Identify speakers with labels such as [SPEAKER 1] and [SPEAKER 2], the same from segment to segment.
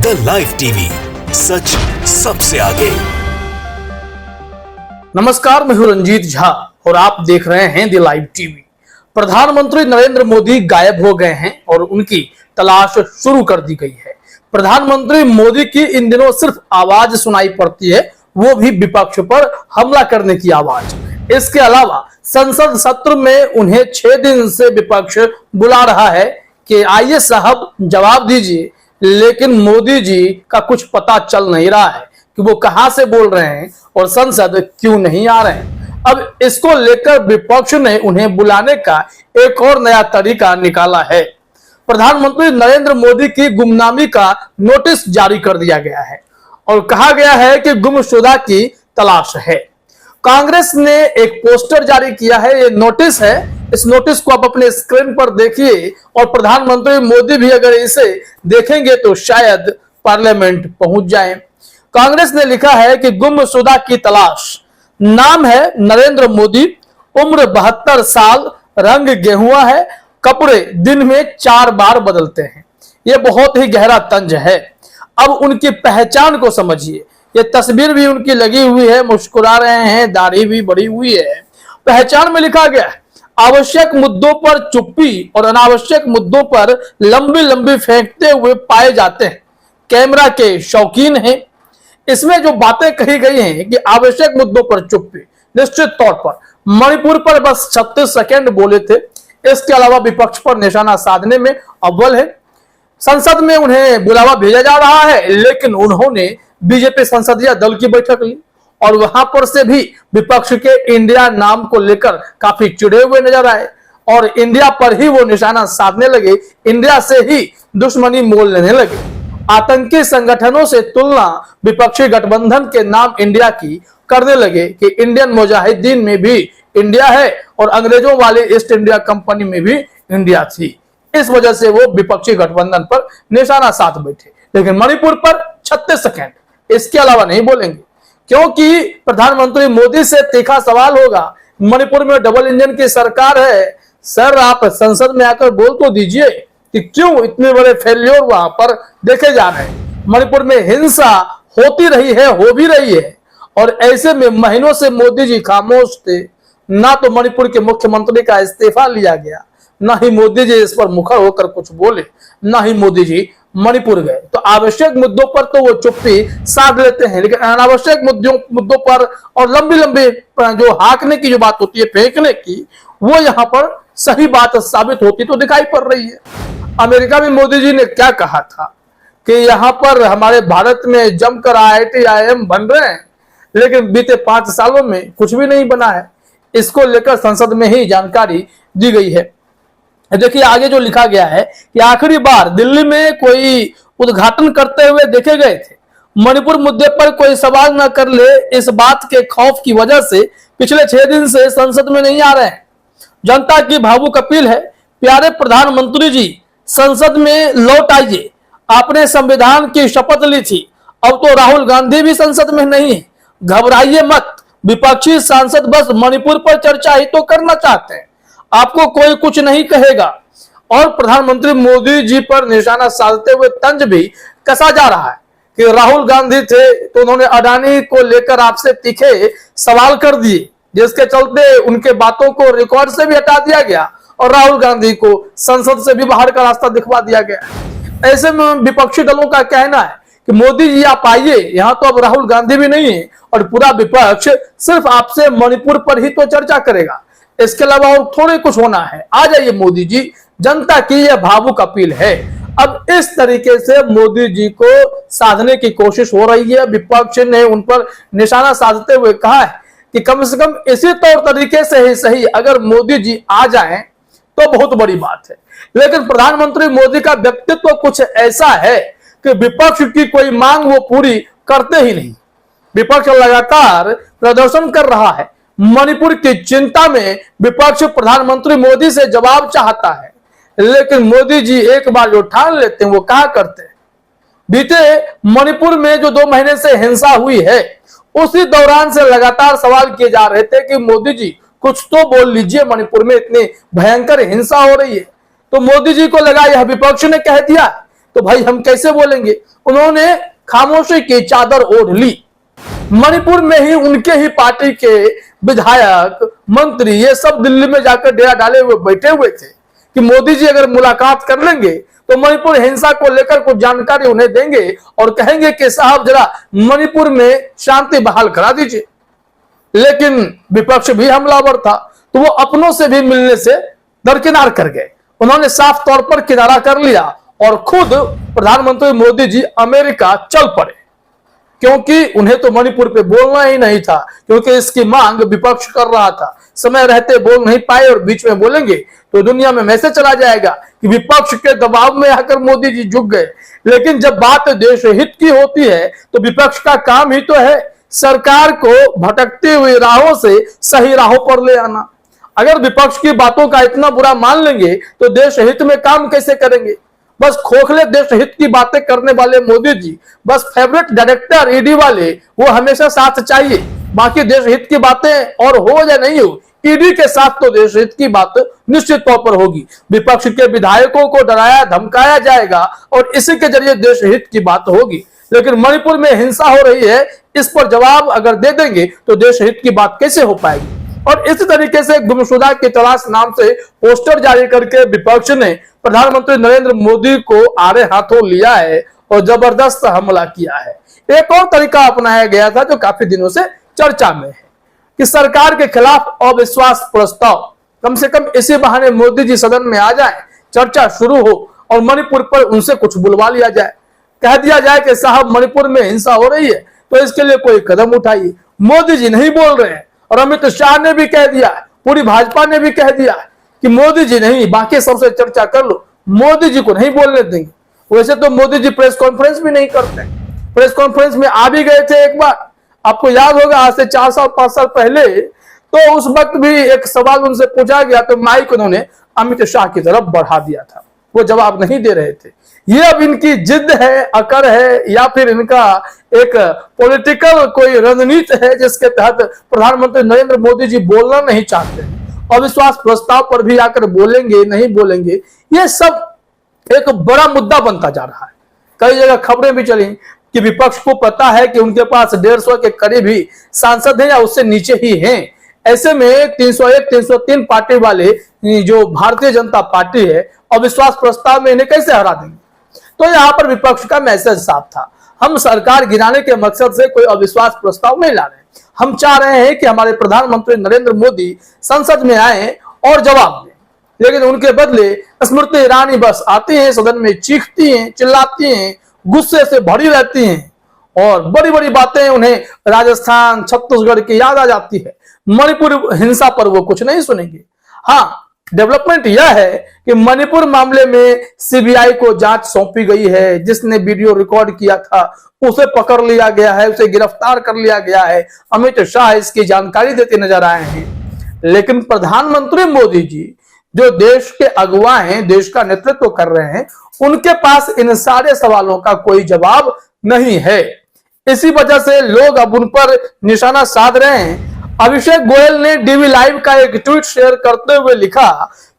[SPEAKER 1] The live TV, सच सबसे आगे।
[SPEAKER 2] नमस्कार, मैं हूं रंजीत झा और आप देख रहे हैं द लाइव टीवी। प्रधानमंत्री नरेंद्र मोदी गायब हो गए हैं और उनकी तलाश शुरू कर दी गई है। प्रधानमंत्री मोदी की इन दिनों सिर्फ आवाज सुनाई पड़ती है, वो भी विपक्ष पर हमला करने की आवाज। इसके अलावा संसद सत्र में उन्हें 6 दिन से विपक्ष बुला रहा है कि आइए साहब जवाब दीजिए, लेकिन मोदी जी का कुछ पता चल नहीं रहा है कि वो कहां से बोल रहे हैं और संसद क्यों नहीं आ रहे हैं। अब इसको लेकर विपक्ष ने उन्हें बुलाने का एक और नया तरीका निकाला है। प्रधानमंत्री नरेंद्र मोदी की गुमनामी का नोटिस जारी कर दिया गया है और कहा गया है कि गुमशुदा की तलाश है। कांग्रेस ने एक पोस्टर जारी किया है, ये नोटिस है। इस नोटिस को आप अपने स्क्रीन पर देखिए और प्रधानमंत्री मोदी भी अगर इसे देखेंगे तो शायद पार्लियामेंट पहुंच जाएं। कांग्रेस ने लिखा है कि गुमशुदा की तलाश, नाम है नरेंद्र मोदी, उम्र 72 साल, रंग गेहुआ है, कपड़े दिन में 4 बार बदलते हैं। यह बहुत ही गहरा तंज है। अब उनकी पहचान को समझिए। ये तस्वीर भी उनकी लगी हुई है, मुस्कुरा रहे हैं, दाढ़ी भी बढ़ी हुई है। पहचान में लिखा गया है, आवश्यक मुद्दों पर चुप्पी और अनावश्यक मुद्दों पर लंबी लंबी फेंकते हुए पाए जाते हैं। कैमरा के शौकीन हैं। इसमें जो बातें कही गई हैं कि आवश्यक मुद्दों पर चुप्पी, निश्चित तौर पर मणिपुर पर बस 36 सेकंड बोले थे। इसके अलावा विपक्ष पर निशाना साधने में अव्वल है। संसद में उन्हें बुलावा भेजा जा रहा है, लेकिन उन्होंने बीजेपी संसदीय दल की बैठक ली और वहां पर से भी विपक्ष के इंडिया नाम को लेकर काफी चिढ़े हुए नजर आए और इंडिया पर ही वो निशाना साधने लगे, इंडिया से ही दुश्मनी मोल लेने लगे। आतंकी संगठनों से तुलना विपक्षी गठबंधन के नाम इंडिया की करने लगे कि इंडियन मुजाहिदीन में भी इंडिया है और अंग्रेजों वाले ईस्ट इंडिया कंपनी में भी इंडिया थी। इस वजह से वो विपक्षी गठबंधन पर निशाना साध बैठे, लेकिन मणिपुर पर 36 सेकंड इसके अलावा नहीं बोलेंगे, क्योंकि प्रधानमंत्री मोदी से तीखा सवाल होगा। मणिपुर में डबल इंजन की सरकार है, सर आप संसद में आकर बोल तो दीजिए कि क्यों इतने बड़े फेल्योर वहां पर देखे जा रहे हैं। मणिपुर में हिंसा होती रही है, हो भी रही है, और ऐसे में महीनों से मोदी जी खामोश थे। ना तो मणिपुर के मुख्यमंत्री का इस्तीफा लिया गया, ना ही मोदी जी इस पर मुखर होकर कुछ बोले, ना ही मोदी जी मणिपुर गए। तो आवश्यक मुद्दों पर तो वो चुप्पी साध लेते हैं, लेकिन अनावश्यक मुद्दों पर और लंबी लंबी जो हाकने की जो बात होती है, फेंकने की, वो यहाँ पर सही बात साबित होती तो दिखाई पड़ रही है। अमेरिका में मोदी जी ने क्या कहा था कि यहाँ पर हमारे भारत में जमकर IIT IIM बन रहे हैं, लेकिन बीते 5 सालों में कुछ भी नहीं बना है। इसको लेकर संसद में ही जानकारी दी गई है। देखिए आगे जो लिखा गया है कि आखिरी बार दिल्ली में कोई उद्घाटन करते हुए देखे गए थे। मणिपुर मुद्दे पर कोई सवाल न कर ले, इस बात के खौफ की वजह से पिछले 6 दिन से संसद में नहीं आ रहे हैं। जनता की भावुक अपील है, प्यारे प्रधानमंत्री जी संसद में लौट आइए। आपने संविधान की शपथ ली थी, अब तो राहुल गांधी भी संसद में नहीं है। घबराइए मत, विपक्षी सांसद बस मणिपुर पर चर्चा ही तो करना चाहते हैं, आपको कोई कुछ नहीं कहेगा। और प्रधानमंत्री मोदी जी पर निशाना साधते हुए तंज भी कसा जा रहा है कि राहुल गांधी थे तो उन्होंने अडानी को लेकर आपसे तीखे सवाल कर दिए, जिसके चलते उनके बातों को रिकॉर्ड से भी हटा दिया गया और राहुल गांधी को संसद से भी बाहर का रास्ता दिखवा दिया गया। ऐसे में विपक्षी दलों का कहना है कि मोदी जी आप आइए, यहाँ तो अब राहुल गांधी भी नहीं है और पूरा विपक्ष सिर्फ आपसे मणिपुर पर ही तो चर्चा करेगा, इसके अलावा और थोड़े कुछ होना है। आ जाइए मोदी जी, जनता की यह भावुक अपील है। अब इस तरीके से मोदी जी को साधने की कोशिश हो रही है। विपक्ष ने उन पर निशाना साधते हुए कहा है कि कम से कम इसी तौर तरीके से ही सही अगर मोदी जी आ जाएं तो बहुत बड़ी बात है। लेकिन प्रधानमंत्री मोदी का व्यक्तित्व कुछ ऐसा है कि विपक्ष की कोई मांग वो पूरी करते ही नहीं। विपक्ष लगातार प्रदर्शन कर रहा है। मणिपुर की चिंता में विपक्ष प्रधानमंत्री मोदी से जवाब चाहता है, लेकिन मोदी जी एक बार जो ठान लेते हैं वो कहा करते हैं। बीते मणिपुर में जो 2 महीने से हिंसा हुई है, उसी दौरान से लगातार सवाल किए जा रहे थे कि मोदी जी कुछ तो बोल लीजिए, मणिपुर में इतनी भयंकर हिंसा हो रही है। तो मोदी जी को लगा, यह विपक्ष ने कह दिया तो भाई हम कैसे बोलेंगे। उन्होंने खामोशी की चादर ओढ़ ली। मणिपुर में ही उनके ही पार्टी के विधायक, मंत्री, ये सब दिल्ली में जाकर डेरा डाले हुए बैठे हुए थे कि मोदी जी अगर मुलाकात कर लेंगे तो मणिपुर हिंसा को लेकर कुछ जानकारी उन्हें देंगे और कहेंगे कि साहब जरा मणिपुर में शांति बहाल करा दीजिए। लेकिन विपक्ष भी हमलावर था, तो वो अपनों से भी मिलने से दरकिनार कर गए। उन्होंने साफ तौर पर किनारा कर लिया और खुद प्रधानमंत्री मोदी जी अमेरिका चल पड़े, क्योंकि उन्हें तो मणिपुर पे बोलना ही नहीं था, क्योंकि इसकी मांग विपक्ष कर रहा था। समय रहते बोल नहीं पाए और बीच में बोलेंगे तो दुनिया में मैसेज चला जाएगा कि विपक्ष के दबाव में आकर मोदी जी झुक गए। लेकिन जब बात देश हित की होती है तो विपक्ष का काम ही तो है सरकार को भटकती हुई राहों से सही राहों पर ले आना। अगर विपक्ष की बातों का इतना बुरा मान लेंगे तो देश हित में काम कैसे करेंगे। बस खोखले देश हित की बातें करने वाले मोदी जी, बस फेवरेट डायरेक्टर ईडी वाले, वो हमेशा साथ चाहिए। बाकी देश हित की बातें और हो या नहीं हो, ईडी के साथ तो देश हित की बात निश्चित तौर पर होगी। विपक्ष के विधायकों को डराया धमकाया जाएगा और इसी के जरिए देश हित की बात होगी। लेकिन मणिपुर में हिंसा हो रही है, इस पर जवाब अगर दे देंगे तो देश हित की बात कैसे हो पाएगी। और इसी तरीके से गुमशुदा की तलाश नाम से पोस्टर जारी करके विपक्ष ने प्रधानमंत्री नरेंद्र मोदी को आड़े हाथों लिया है और जबरदस्त हमला किया है। एक और तरीका अपनाया गया था जो काफी दिनों से चर्चा में है कि सरकार के खिलाफ अविश्वास प्रस्ताव, कम से कम इसी बहाने मोदी जी सदन में आ जाए, चर्चा शुरू हो और मणिपुर पर उनसे कुछ बुलवा लिया जाए। कह दिया जाए कि साहब मणिपुर में हिंसा हो रही है तो इसके लिए कोई कदम उठाइए। मोदी जी नहीं बोल रहे हैं और अमित शाह ने भी कह दिया, पूरी भाजपा ने भी कह दिया कि मोदी जी नहीं, बाकी सबसे चर्चा कर लो, मोदी जी को नहीं बोलने देंगे। वैसे तो मोदी जी प्रेस कॉन्फ्रेंस भी नहीं करते। प्रेस कॉन्फ्रेंस में आ भी गए थे एक बार, आपको याद होगा आज से 4 साल 5 साल पहले, तो उस वक्त भी एक सवाल उनसे पूछा गया तो माइक उन्होंने अमित शाह की तरफ बढ़ा दिया था, वो जवाब नहीं दे रहे थे। ये अब इनकी जिद है, अकड़ है, या फिर इनका एक पॉलिटिकल कोई रणनीति है जिसके तहत प्रधानमंत्री नरेंद्र मोदी जी बोलना नहीं चाहते, अविश्वास प्रस्ताव पर भी आकर बोलेंगे नहीं बोलेंगे, ये सब एक बड़ा मुद्दा बनता जा रहा है। कई जगह खबरें भी चली कि विपक्ष को पता है कि उनके पास 150 के करीब ही सांसद हैं या उससे नीचे ही हैं। ऐसे में 301, 303 पार्टी वाले जो भारतीय जनता पार्टी है, अविश्वास प्रस्ताव में इन्हें कैसे हरा देंगे। तो यहाँ पर विपक्ष का मैसेज साफ था, हम सरकार गिराने के मकसद से कोई अविश्वास प्रस्ताव नहीं ला रहे। हम चाह रहे हैं कि हमारे प्रधानमंत्री नरेंद्र मोदी संसद में आए और जवाब दें, लेकिन उनके बदले स्मृति ईरानी बस आती हैं, सदन में चीखती हैं, चिल्लाती हैं, गुस्से से भरी रहती हैं और बड़ी बड़ी बातें उन्हें राजस्थान, छत्तीसगढ़ की याद आ जाती है। मणिपुर हिंसा पर वो कुछ नहीं सुनेंगे। हाँ, डेवलपमेंट यह है कि मणिपुर मामले में सीबीआई को जांच सौंपी गई है। जिसने वीडियो रिकॉर्ड किया था उसे पकड़ लिया गया है, उसे गिरफ्तार कर लिया गया है। अमित शाह इसकी जानकारी देते नजर आए हैं। लेकिन प्रधानमंत्री मोदी जी जो देश के अगुवा हैं, देश का नेतृत्व कर रहे हैं, उनके पास इन सारे सवालों का कोई जवाब नहीं है। इसी वजह से लोग अब उन पर निशाना साध रहे हैं। अभिषेक गोयल ने डीवी लाइव का एक ट्वीट शेयर करते हुए लिखा,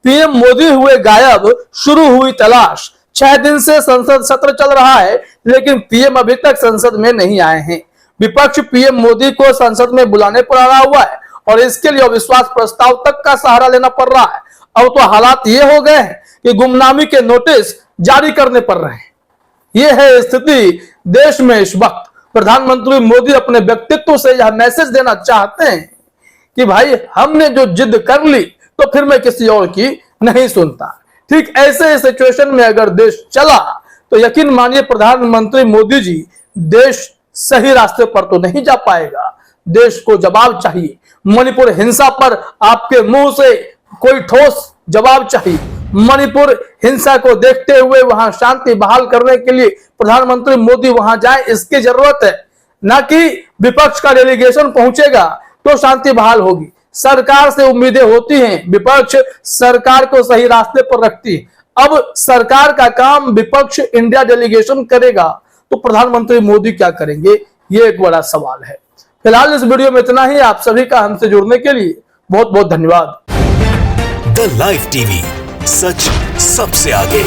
[SPEAKER 2] पीएम मोदी हुए गायब, शुरू हुई तलाश। 6 दिन से संसद सत्र चल रहा है लेकिन पीएम अभी तक संसद में नहीं आए हैं। विपक्ष पीएम मोदी को संसद में बुलाने पर अड़ा हुआ है और इसके लिए अविश्वास प्रस्ताव तक का सहारा लेना पड़ रहा है। अब तो हालात ये हो गए हैं कि गुमनामी के नोटिस जारी करने पड़ रहे हैं। यह है स्थिति देश में इस वक्त। प्रधानमंत्री मोदी अपने व्यक्तित्व से यह मैसेज देना चाहते हैं कि भाई हमने जो जिद कर ली तो फिर मैं किसी और की नहीं सुनता। ठीक ऐसे सिचुएशन में अगर देश चला तो यकीन मानिए प्रधानमंत्री मोदी जी देश सही रास्ते पर तो नहीं जा पाएगा। देश को जवाब चाहिए। मणिपुर हिंसा पर आपके मुंह से कोई ठोस जवाब चाहिए। मणिपुर हिंसा को देखते हुए वहां शांति बहाल करने के लिए प्रधानमंत्री मोदी वहां जाए, इसकी जरूरत है। ना कि विपक्ष का डेलीगेशन पहुंचेगा तो शांति बहाल होगी। सरकार से उम्मीदें होती हैं, विपक्ष सरकार को सही रास्ते पर रखती है। अब सरकार का काम विपक्ष इंडिया डेलीगेशन करेगा तो प्रधानमंत्री मोदी क्या करेंगे, ये एक बड़ा सवाल है। फिलहाल इस वीडियो में इतना ही। आप सभी का हमसे जुड़ने के लिए बहुत बहुत धन्यवाद।
[SPEAKER 1] द लाइव टीवी, सच सबसे आगे।